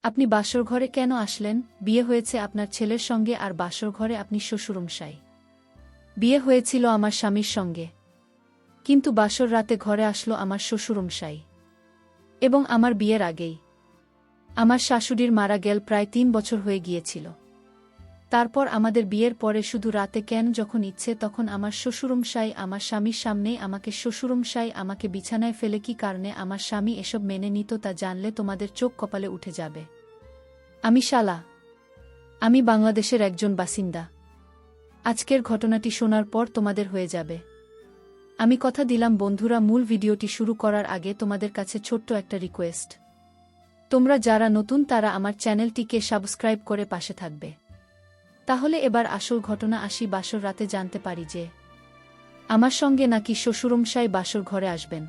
আপনি বাসর ঘরে কেন আসলেন? বিয়ে হয়েছে আপনার ছেলের সঙ্গে আর বাসর ঘরে আপনি শ্বশুরমশাই। বিয়ে হয়েছিল আমার স্বামীর সঙ্গে, কিন্তু বাসর রাতে ঘরে আসলো আমার শ্বশুরমশাই। এবং আমার বিয়ের আগেই আমার শাশুড়ির মারা গেল প্রায় ৩ বছর হয়ে গিয়েছিল। তারপর আমাদের বিয়ের পরে শুধু রাতে কেন যখন ইচ্ছে তখন আমার শ্বশুরমশাই আমার স্বামীর সামনেই শ্বশুরমশাই আমাকে বিছানায় ফেলে কি কারণে আমার স্বামী এসব মেনে নিত তা জানলে তোমাদের চোখ কপালে উঠে যাবে। আমি শালা। আমি বাংলাদেশের একজন বাসিন্দা। আজকের ঘটনাটি শোনার পর তোমাদের হয়ে যাবে। আমি কথা দিলাম বন্ধুরা, মূল ভিডিওটি শুরু করার আগে তোমাদের কাছে ছোট্ট একটা রিকোয়েস্ট। তোমরা যারা নতুন তারা আমার চ্যানেলটিকে সাবস্ক্রাইব করে পাশে থাকবে। তাহলে এবার আসল ঘটনা আসি। বাসর রাতে জানতে পারি যে আমার সঙ্গে নাকি শ্বশুরমশাই বাসর ঘরে আসবেন।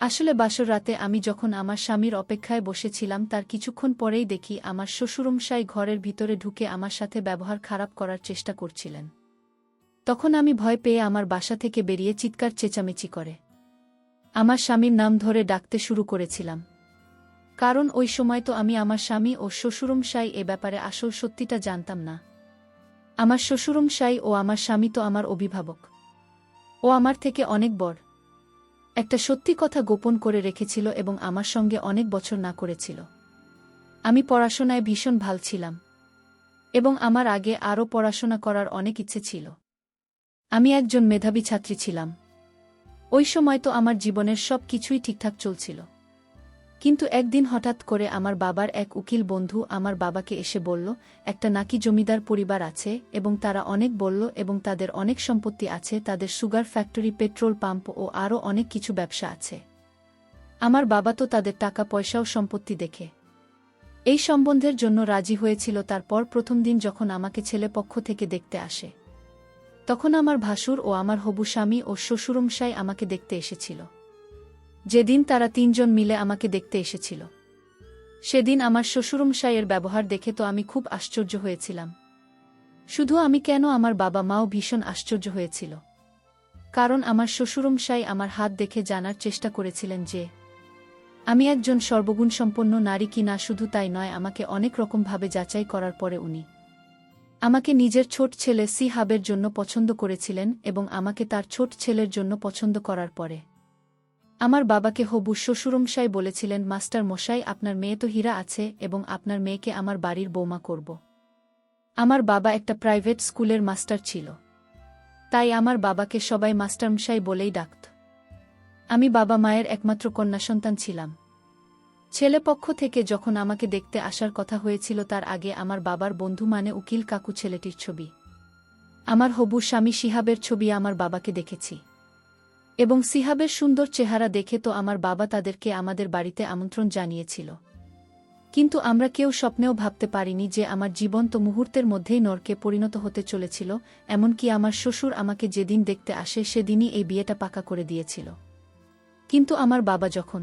আসলে বাসর রাতে আমি যখন আমার স্বামীর অপেক্ষায় বসেছিলাম তার কিছুক্ষণ পরেই দেখি আমার শ্বশুরমশাই ঘরের ভিতরে ঢুকে আমার সাথে ব্যবহার খারাপ করার চেষ্টা করছিলেন। তখন আমি ভয় পেয়ে আমার বাসা থেকে বেরিয়ে চিৎকার চেঁচামেচি করে আমার স্বামীর নাম ধরে ডাকতে শুরু করেছিলাম। কারণ ওই সময় তো আমি আমার স্বামী ও শ্বশুরমশাই এ ব্যাপারে আসল সত্যিটা জানতাম না। আমার শ্বশুরমশাই ও আমার স্বামী তো আমার অভিভাবক। ও আমার থেকে অনেক বড়। একটা সত্যি কথা গোপন করে রেখেছিল এবং আমার সঙ্গে অনেক বছর না করেছিল। আমি পড়াশোনায় ভীষণ ভাল ছিলাম এবং আমার আগে আরও পড়াশোনা করার অনেক ইচ্ছে ছিল। আমি একজন মেধাবী ছাত্রী ছিলাম। ওই সময় তো আমার জীবনের সব কিছুই ঠিকঠাক চলছিল। কিন্তু একদিন হঠাৎ করে আমার বাবার এক উকিল বন্ধু আমার বাবাকে এসে বলল, একটা নাকি জমিদার পরিবার আছে এবং তারা অনেক বলল এবং তাদের অনেক সম্পত্তি আছে, তাদের সুগার ফ্যাক্টরি, পেট্রোল পাম্প ও আরও অনেক কিছু ব্যবসা আছে। আমার বাবা তো তাদের টাকা পয়সাও সম্পত্তি দেখে এই সম্বন্ধের জন্য রাজি হয়েছিল। তারপর প্রথম দিন যখন আমাকে ছেলে পক্ষ থেকে দেখতে আসে তখন আমার ভাসুর ও আমার হবু স্বামী ও শ্বশুরমশাই আমাকে দেখতে এসেছিল। যেদিন তারা ৩ জন মিলে আমাকে দেখতে এসেছিল সেদিন আমার শ্বশুরমশাইয়ের ব্যবহার দেখে তো আমি খুব আশ্চর্য হয়েছিলাম। শুধু আমি কেন, আমার বাবা মাও ভীষণ আশ্চর্য হয়েছিল। কারণ আমার শ্বশুরমশাই আমার হাত দেখে জানার চেষ্টা করেছিলেন যে আমি একজন সর্বগুণসম্পন্ন নারী কি না। শুধু তাই নয়, আমাকে অনেক রকমভাবে যাচাই করার পরে উনি আমাকে নিজের ছোট ছেলে সিহাবের জন্য পছন্দ করেছিলেন এবং আমাকে তার ছোট ছেলের জন্য পছন্দ করার পরে আমার বাবাকে হবু শ্বশুরমশাই বলেছিলেন, মাস্টার মশাই, আপনার মেয়ে তো হীরা আছে এবং আপনার মেয়েকে আমার বাড়ির বৌমা করব। আমার বাবা একটা প্রাইভেট স্কুলের মাস্টার ছিল, তাই আমার বাবাকে সবাই মাস্টারমশাই বলেই ডাকত। আমি বাবা মায়ের একমাত্র কন্যা সন্তান ছিলাম। ছেলেপক্ষ থেকে যখন আমাকে দেখতে আসার কথা হয়েছিল তার আগে আমার বাবার বন্ধু মানে উকিল কাকু ছেলেটির ছবি, আমার হবু স্বামী সিহাবের ছবি আমার বাবাকে দেখেছি এবং সিহাবের সুন্দর চেহারা দেখে তো আমার বাবা তাদেরকে আমাদের বাড়িতে আমন্ত্রণ জানিয়েছিল। কিন্তু আমরা কেউ স্বপ্নেও ভাবতে পারিনি যে আমার জীবন তো মুহূর্তের মধ্যেই নরকে পরিণত হতে চলেছিল। এমনকি আমার শ্বশুর আমাকে যেদিন দেখতে আসে সেদিনই এই বিয়েটা পাকা করে দিয়েছিল। কিন্তু আমার বাবা যখন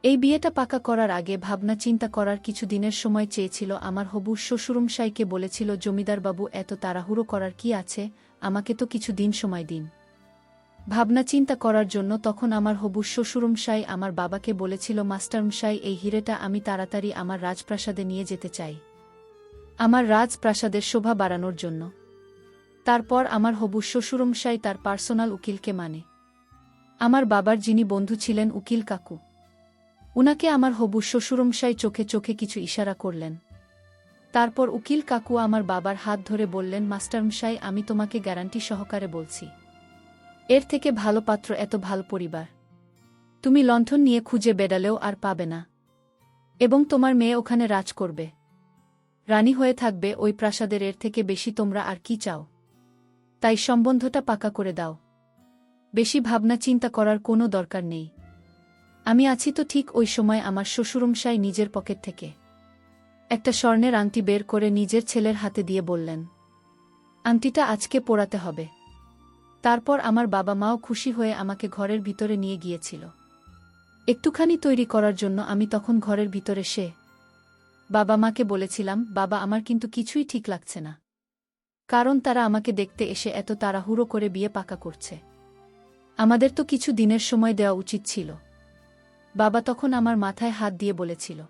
এই বিয়েটা পাকা করার আগে ভাবনা চিন্তা করার কিছু দিনের সময় চেয়েছিল, আমার হবু শ্বশুরমশাইকে বলেছিল, জমিদারবাবু, এত তাড়াহুড়ো করার কি আছে, আমাকে তো কিছু দিন সময় দিন ভাবনা চিন্তা করার জন্য। তখন আমার হবু শ্বশুরমশাই আমার বাবাকে বলেছিল, মাস্টারমশাই, এই হিরেটা আমি তাড়াতাড়ি আমার রাজপ্রাসাদে নিয়ে যেতে চাই, আমার রাজপ্রাসাদের শোভা বাড়ানোর জন্য। তারপর আমার হবু শ্বশুরমশাই তার পার্সোনাল উকিলকে মানে আমার বাবার যিনি বন্ধু ছিলেন উকিল কাকু, উনাকে আমার হবু শ্বশুরমশাই চোখে চোখে কিছু ইশারা করলেন। তারপর উকিল কাকু আমার বাবার হাত ধরে বললেন, মাস্টারমশাই, আমি তোমাকে গ্যারান্টি সহকারে বলছি, এর থেকে ভালো পাত্র, এত ভালো পরিবার তুমি লণ্ঠন নিয়ে খুঁজে বেড়ালেও আর পাবে না এবং তোমার মেয়ে ওখানে রাজ করবে, রানী হয়ে থাকবে ওই প্রাসাদের। এর থেকে বেশি তোমরা আর কি চাও? তাই সম্বন্ধটা পাকা করে দাও, বেশি ভাবনা চিন্তা করার কোনো দরকার নেই। আমি আছি তো। ঠিক ওই সময় আমার শ্বশুরমশাই নিজের পকেট থেকে একটা স্বর্ণের আংটি বের করে নিজের ছেলের হাতে দিয়ে বললেন, আংটিটা আজকে পরাতে হবে। তারপর আমার বাবা মাও খুশি হয়ে আমাকে ঘরের ভিতরে নিয়ে গিয়েছিল একটুখানি তৈরি করার জন্য। আমি তখন ঘরের ভিতরে বাবা মাকে বলেছিলাম, বাবা, আমার কিন্তু কিছুই ঠিক লাগছে না, কারণ তারা আমাকে দেখতে এসে এত তাড়াহুড়ো করে বিয়ে পাকা করছে। আমাদের তো কিছু দিনের সময় দেওয়া উচিত ছিল। বাবা তখন আমার মাথায় হাত দিয়ে বলেছিল,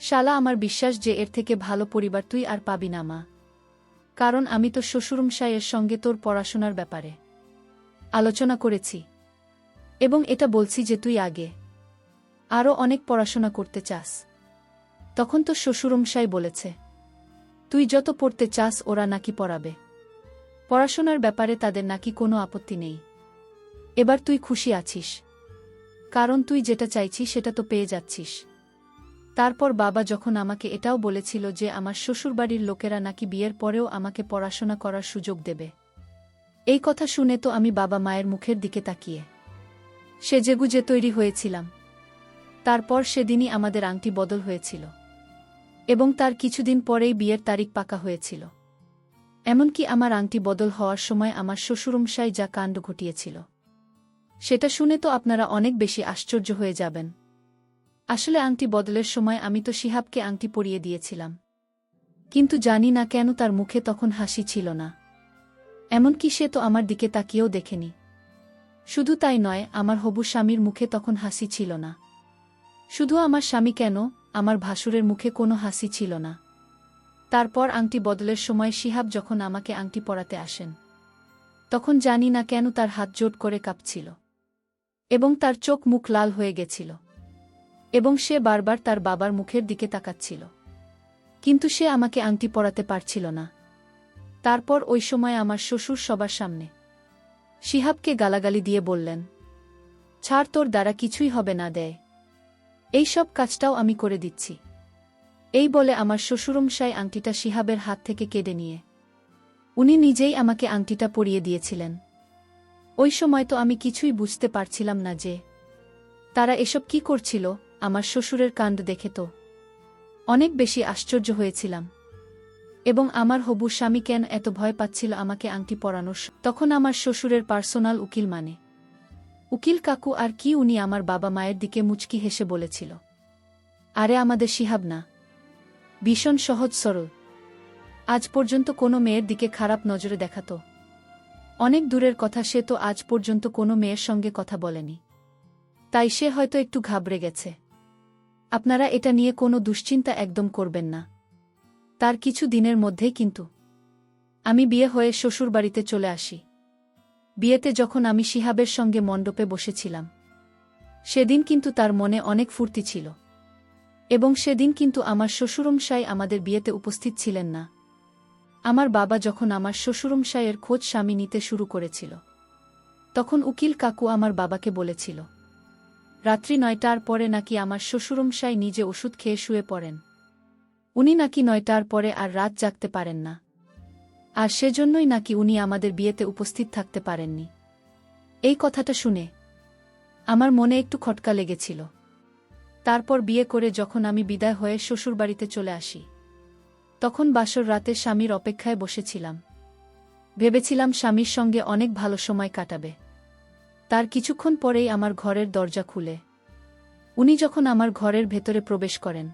শালা, আমার বিশ্বাস যে এর থেকে ভালো পরিবার তুই আর পাবি না মা। কারণ আমি তো শ্বশুরমশাইয়ের সঙ্গে তোর পড়াশোনার ব্যাপারে আলোচনা করেছি, এবং এটা বলছি যে তুই আগে আরও অনেক পড়াশোনা করতে চাস। তখন তো শ্বশুরমশাই বলেছে তুই যত পড়তে চাস ওরা নাকি পড়াবে, পড়াশোনার ব্যাপারে তাদের নাকি কোনো আপত্তি নেই। এবার তুই খুশি আছিস, কারণ তুই যেটা চাইছিস সেটা তো পেয়ে যাচ্ছিস। তারপর বাবা যখন আমাকে এটাও বলেছিল যে আমার শ্বশুরবাড়ির লোকেরা নাকি বিয়ের পরেও আমাকে পড়াশোনা করার সুযোগ দেবে, এই কথা শুনে তো আমি বাবা মায়ের মুখের দিকে তাকিয়ে সেজেগুজে তৈরি হয়েছিলাম। তারপর সেদিনই আমাদের আংটি বদল হয়েছিল, এবং তার কিছুদিন পরেই বিয়ের তারিখ পাকা হয়েছিল। এমনকি আমার আংটি বদল হওয়ার সময় আমার শ্বশুরমশাই যা কাণ্ড ঘটিয়েছিল সেটা শুনে তো আপনারা অনেক বেশি আশ্চর্য হয়ে যাবেন। আসলে আংটি বদলের সময় আমি তো শিহাবকে আংটি পরিয়ে দিয়েছিলাম, কিন্তু জানি না কেন তার মুখে তখন হাসি ছিল না। এমনকি সে তো আমার দিকে তাকিয়েও দেখেনি। শুধু তাই নয়, আমার হবু স্বামীর মুখে তখন হাসি ছিল না। শুধু আমার স্বামী কেন, আমার ভাসুরের মুখে কোনো হাসি ছিল না। তারপর আংটি বদলের সময় শিহাব যখন আমাকে আংটি পরাতে আসেন, তখন জানি না কেন তার হাত জোট করে কাঁপছিল, এবং তার চোখ মুখ লাল হয়ে গেছিল, এবং সে বারবার তার বাবার মুখের দিকে তাকাচ্ছিল, কিন্তু সে আমাকে আংটি পরাতে পারছিল না। তারপর ওই সময় আমার শ্বশুর সবার সামনে শিহাবকে গালাগালি দিয়ে বললেন, ছাড়, তোর দ্বারা কিছুই হবে না, দেয় এই সব কাজটাও আমি করে দিচ্ছি। এই বলে আমার শ্বশুরমশাই আংটিটা শিহাবের হাত থেকে কেড়ে নিয়ে উনি নিজেই আমাকে আংটিটা পরিয়ে দিয়েছিলেন। ওই সময় তো আমি কিছুই বুঝতে পারছিলাম না যে তারা এসব কি করছিল। আমার শ্বশুরের কাণ্ড দেখে তো অনেক বেশি আশ্চর্য হয়েছিলাম, এবং আমার হবু স্বামী কেন এত ভয় পাচ্ছিল আমাকে আংটি পরানোর। তখন আমার শ্বশুরের পার্সোনাল উকিল মানে উকিল কাকু আর কি, উনি আমার বাবা মায়ের দিকে মুচকি হেসে বলেছিল, আরে আমাদের শিহাব না, ভীষণ সহজ সরল, আজ পর্যন্ত কোনো মেয়ের দিকে খারাপ নজরে দেখাতো। অনেক দূরের কথা, সে তো আজ পর্যন্ত কোনো মেয়ের সঙ্গে কথা বলেনি, তাই সে হয়তো একটু ঘাবড়ে গেছে। আপনারা এটা নিয়ে কোনো দুশ্চিন্তা একদম করবেন না। তার কিছু দিনের মধ্যেই কিন্তু আমি বিয়ে হয়ে শ্বশুরবাড়িতে চলে আসি। বিয়েতে যখন আমি শিহাবের সঙ্গে মণ্ডপে বসেছিলাম, সেদিন কিন্তু তার মনে অনেক ফুর্তি ছিল, এবং সেদিন কিন্তু আমার শ্বশুরমশাই আমাদের বিয়েতে উপস্থিত ছিলেন না। আমার বাবা যখন আমার শ্বশুরমশাইয়ের খোঁজ স্বামী নিতে শুরু করেছিল, তখন উকিল কাকু আমার বাবাকে বলেছিল রাত্রি 9টার পরে নাকি আমার শ্বশুরমশাই নিজে ওষুধ খেয়ে শুয়ে পড়েন। উনি নাকি 9টার পরে আর রাত জাগতে পারেন না, আর সেজন্যই নাকি উনি আমাদের বিয়েতে উপস্থিত থাকতে পারেননি। এই কথাটা শুনে আমার মনে একটু খটকা লেগেছিল। তারপর বিয়ে করে যখন আমি বিদায় হয়ে শ্বশুরবাড়িতে চলে আসি, তখন বাসর রাতে স্বামীর অপেক্ষায় বসেছিলাম। ভেবেছিলাম স্বামীর সঙ্গে অনেক ভালো সময় কাটাবে। তার কিছুক্ষণ পরেই আমার ঘরের দরজা খুলে উনি যখন আমার ঘরের ভেতরে প্রবেশ করেন,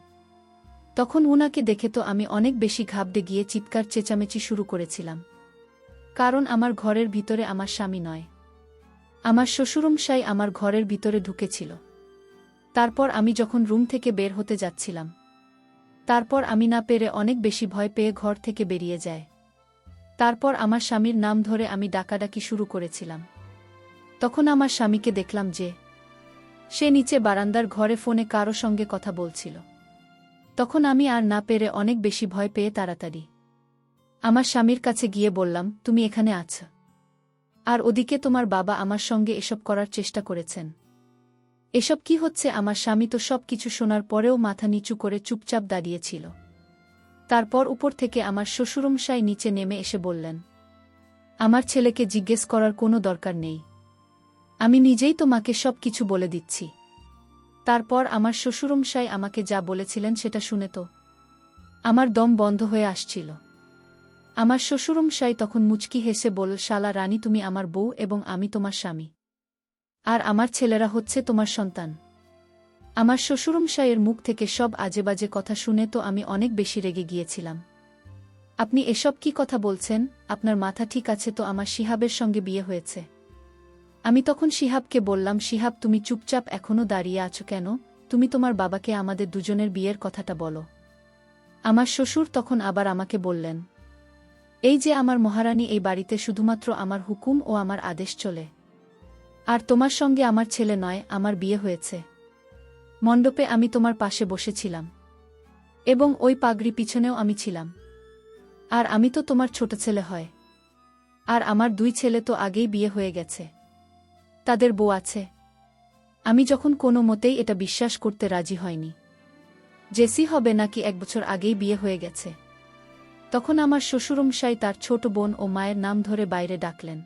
তখন উনাকে দেখে তো আমি অনেক বেশি ঘাবড়ে গিয়ে চিৎকার চেঁচামেচি শুরু করেছিলাম। কারণ আমার ঘরের ভিতরে আমার স্বামী নয়, আমার শ্বশুরমশাই আমার ঘরের ভিতরে ঢুকেছিল। তারপর আমি যখন রুম থেকে বের হতে যাচ্ছিলাম, তারপর আমি না পেরে অনেক বেশি ভয় পেয়ে ঘর থেকে বেরিয়ে যায়। তারপর আমার স্বামীর নাম ধরে আমি ডাকাডাকি শুরু করেছিলাম। তখন আমার স্বামীকে দেখলাম যে সে নিচে বারান্দার ঘরে ফোনে কারো সঙ্গে কথা বলছিল। তখন আমি আর না পেরে অনেক বেশি ভয় পেয়ে তাড়াতাড়ি আমার স্বামীর কাছে গিয়ে বললাম, তুমি এখানে আছো, আর ওদিকে তোমার বাবা আমার সঙ্গে এসব করার চেষ্টা করেছেন। এসব কি হচ্ছে? আমার স্বামী তো সব কিছু শোনার পরেও মাথা নিচু করে চুপচাপ দাঁড়িয়েছিল। তারপর উপর থেকে আমার শ্বশুরমশাই নিচে নেমে এসে বললেন, আমার ছেলেকে জিজ্ঞেস করার কোনো দরকার নেই, আমি নিজেই তোমাকে সব কিছু বলে দিচ্ছি। তারপর আমার শ্বশুরমশাই আমাকে যা বলেছিলেন সেটা শুনে তো আমার দম বন্ধ হয়ে আসছিল। আমার শ্বশুরমশাই তখন মুচকি হেসে বলল, শালা রানী, তুমি আমার বউ এবং আমি তোমার স্বামী, আর আমার ছেলেরা হচ্ছে তোমার সন্তান। আমার শ্বশুরমশাইয়ের মুখ থেকে সব আজেবাজে কথা শুনে তো আমি অনেক বেশি রেগে গিয়েছিলাম। আপনি এসব কি কথা বলছেন? আপনার মাথা ঠিক আছে তো? আমার শিহাবের সঙ্গে বিয়ে হয়েছে। আমি তখন শিহাবকে বললাম, শিহাব, তুমি চুপচাপ এখনো দাঁড়িয়ে আছো কেন? তুমি তোমার বাবাকে আমাদের দুজনের বিয়ের কথাটা বলো। আমার শ্বশুর তখন আবার আমাকে বললেন, এই যে আমার মহারানী, এই বাড়িতে শুধুমাত্র আমার হুকুম ও আমার আদেশ চলে। আর তোমার সঙ্গে আমার ছেলে নয়, আমার বিয়ে হয়েছে। মণ্ডপে আমি তোমার পাশে বসেছিলাম, এবং ওই পাগড়ি পিছনেও আমি ছিলাম। আর আমি তো তোমার ছোট ছেলে হয়। আর আমার 2 ছেলে তো আগেই বিয়ে হয়ে গেছে, তাদের বউ আছে। আমি যখন কোনো মতেই এটা বিশ্বাস করতে রাজি হয়নি, জেসি হবে নাকি 1 বছর আগেই বিয়ে হয়ে গেছে, তখন আমার শ্বশুরমশাই তার ছোট বোন ও মায়ের নাম ধরে বাইরে ডাকলেন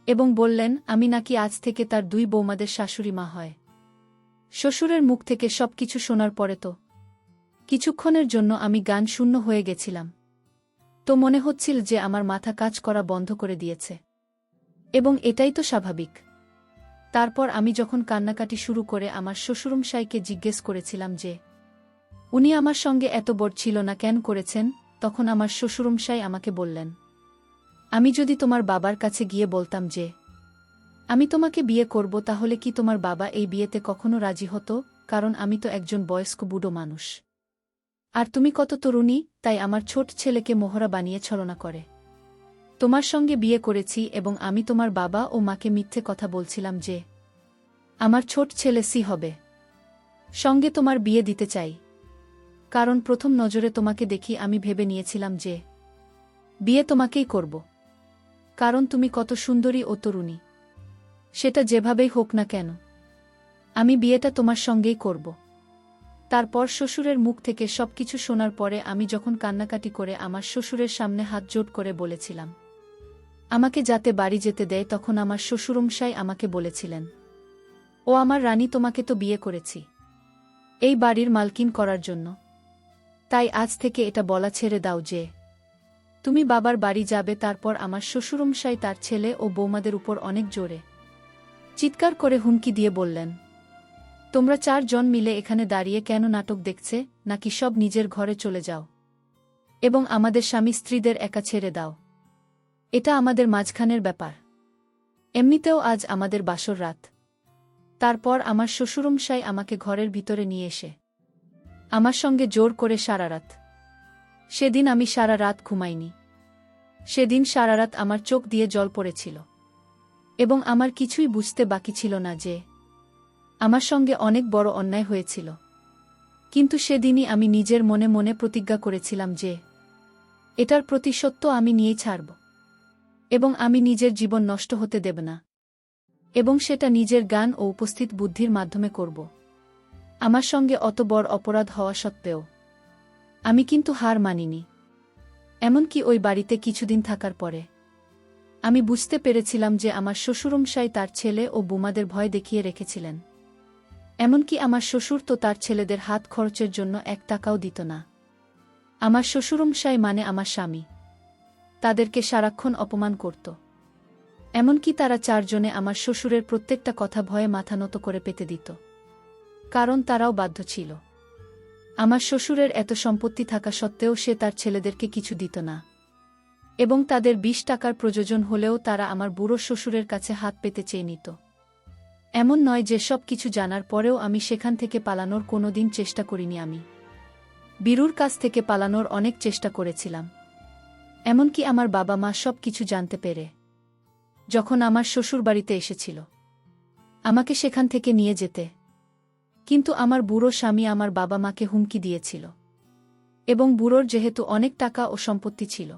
এবং বললেন আমি নাকি আজ থেকে তার 2 বৌমাদের শাশুড়ি মা হয়। শ্বশুরের মুখ থেকে সবকিছু শোনার পরে তো কিছুক্ষণের জন্য আমি গান শূন্য হয়ে গেছিলাম। তো মনে হচ্ছিল যে আমার মাথা কাজ করা বন্ধ করে দিয়েছে, এবং এটাই তো স্বাভাবিক। তারপর আমি যখন কান্নাকাটি শুরু করে আমার শ্বশুরমশাইকে জিজ্ঞেস করেছিলাম যে উনি আমার সঙ্গে এত বড় ছিল না কেন করেছেন, তখন আমার শ্বশুরমশাই আমাকে বললেন, আমি যদি তোমার বাবার কাছে গিয়ে বলতাম যে আমি তোমাকে বিয়ে করব, তাহলে কি তোমার বাবা এই বিয়েতে কখনো রাজি হতো? কারণ আমি তো একজন বয়স্ক বুড়ো মানুষ, আর তুমি কত তরুণী, তাই আমার ছোট ছেলেকে মোহরা বানিয়ে ছলনা করে তোমার সঙ্গে বিয়ে করেছি, এবং আমি তোমার বাবা ও মাকে মিথ্যে কথা বলছিলাম যে আমার ছোট ছেলে সি হবে, সঙ্গে তোমার বিয়ে দিতে চাই। কারণ প্রথম নজরে তোমাকে দেখি আমি ভেবে নিয়েছিলাম যে বিয়ে তোমাকেই করব, কারণ তুমি কত সুন্দরী ও তরুণী। সেটা যেভাবেই হোক না কেন, আমি বিয়েটা তোমার সঙ্গেই করব। তারপর শ্বশুরের মুখ থেকে সবকিছু শোনার পরে আমি যখন কান্নাকাটি করে আমার শ্বশুরের সামনে হাত জোড় করে বলেছিলাম আমাকে যাতে বাড়ি যেতে দেয়, তখন আমার শ্বশুরমশাই আমাকে বলেছিলেন, ও আমার রানী, তোমাকে তো বিয়ে করেছি এই বাড়ির মালকিন করার জন্য, তাই আজ থেকে এটা বলা ছেড়ে দাও যে তুমি বাবার বাড়ি যাবে। তারপর আমার শ্বশুরমশাই তার ছেলে ও বৌমাদের উপর অনেক জোরে চিৎকার করে হুমকি দিয়ে বললেন, তোমরা 4 জন মিলে এখানে দাঁড়িয়ে কেন নাটক দেখছে, নাকি সব নিজের ঘরে চলে যাও এবং আমাদের স্বামী স্ত্রীদের একা ছেড়ে দাও। এটা আমাদের মাঝখানের ব্যাপার, এমনিতেও আজ আমাদের বাসর রাত। তারপর আমার শ্বশুরমশাই আমাকে ঘরের ভিতরে নিয়ে এসে আমার সঙ্গে জোর করে সারা রাত। সেদিন আমি সারা রাত ঘুমাইনি। সেদিন সারা রাত আমার চোখ দিয়ে জল পড়েছিল, এবং আমার কিছুই বুঝতে বাকি ছিল না যে আমার সঙ্গে অনেক বড় অন্যায় হয়েছিল। কিন্তু সেদিনই আমি নিজের মনে মনে প্রতিজ্ঞা করেছিলাম যে এটার প্রতিশোধ তো আমি নিয়েই ছাড়ব, এবং আমি নিজের জীবন নষ্ট হতে দেব না, এবং সেটা নিজের জ্ঞান ও উপস্থিত বুদ্ধির মাধ্যমে করব। আমার সঙ্গে অত বড় অপরাধ হওয়া সত্ত্বেও আমি কিন্তু হার মানিনি। এমনকি ওই বাড়িতে কিছুদিন থাকার পরে আমি বুঝতে পেরেছিলাম যে আমার শ্বশুরমশাই তার ছেলে ও বৌমাদের ভয় দেখিয়ে রেখেছিলেন। এমনকি আমার শ্বশুর তো তার ছেলেদের হাত খরচের জন্য 1 টাকাও দিত না। আমার শ্বশুরমশাই মানে আমার স্বামী তাদেরকে সারাক্ষণ অপমান করত। এমনকি তারা 4 জনে আমার শ্বশুরের প্রত্যেকটা কথা ভয়ে মাথা নত করে পেতে দিত, কারণ তারাও বাধ্য ছিল। আমার শ্বশুরের এত সম্পত্তি থাকা সত্ত্বেও সে তার ছেলেদেরকে কিছু দিত না, এবং তাদের 20 টাকার প্রয়োজন হলেও তারা আমার বুড়ো শ্বশুরের কাছে হাত পেতে চেয়ে নিত। এমন নয় যে সব কিছু জানার পরেও আমি সেখান থেকে পালানোর কোনোদিন চেষ্টা করিনি। আমি বীরুর কাছ থেকে পালানোর অনেক চেষ্টা করেছিলাম। এমনকি আমার বাবা মা সব কিছু জানতে পেরে যখন আমার শ্বশুর বাড়িতে এসেছিল আমাকে সেখান থেকে নিয়ে যেতে, কিন্তু আমার বুড়ো স্বামী আমার বাবা মাকে হুমকি দিয়েছিল, এবং বুড়োর যেহেতু অনেক টাকা ও সম্পত্তি ছিল,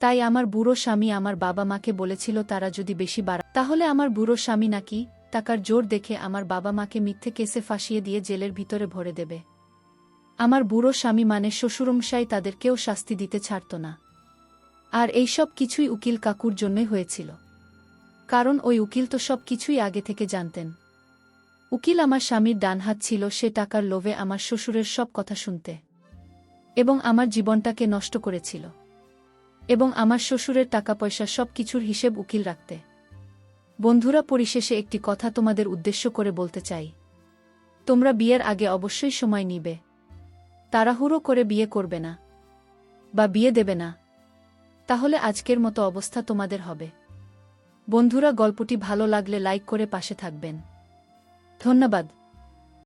তাই আমার বুড়ো স্বামী আমার বাবা মাকে বলেছিল তারা যদি বেশি বাড়ায় তাহলে আমার বুড়ো স্বামী নাকি টাকার জোর দেখে আমার বাবা মাকে মিথ্যে কেসে ফাঁসিয়ে দিয়ে জেলের ভিতরে ভরে দেবে। আমার বুড়ো স্বামী মানে শ্বশুরমশাই তাদেরকেও শাস্তি দিতে ছাড়ত না। আর এই সব কিছুই উকিল কাকুর জন্যই হয়েছিল, কারণ ওই উকিল তো সব কিছুই আগে থেকে জানতেন। উকিল আমার স্বামীর ডানহাত ছিল, সে টাকার লোভে আমার শ্বশুরের সব কথা শুনতে এবং আমার জীবনটাকে নষ্ট করেছিল, এবং আমার শ্বশুরের টাকা পয়সা সব কিছুর হিসেব উকিল রাখতে। বন্ধুরা, পরিশেষে একটি কথা তোমাদের উদ্দেশ্য করে বলতে চাই, তোমরা বিয়ের আগে অবশ্যই সময় নিবে। তাড়াহুড়ো করে বিয়ে করবে না বা বিয়ে দেবে না, তাহলে আজকের মতো অবস্থা তোমাদের হবে। বন্ধুরা, গল্পটি ভালো লাগলে লাইক করে পাশে থাকবেন। ধন্যবাদ।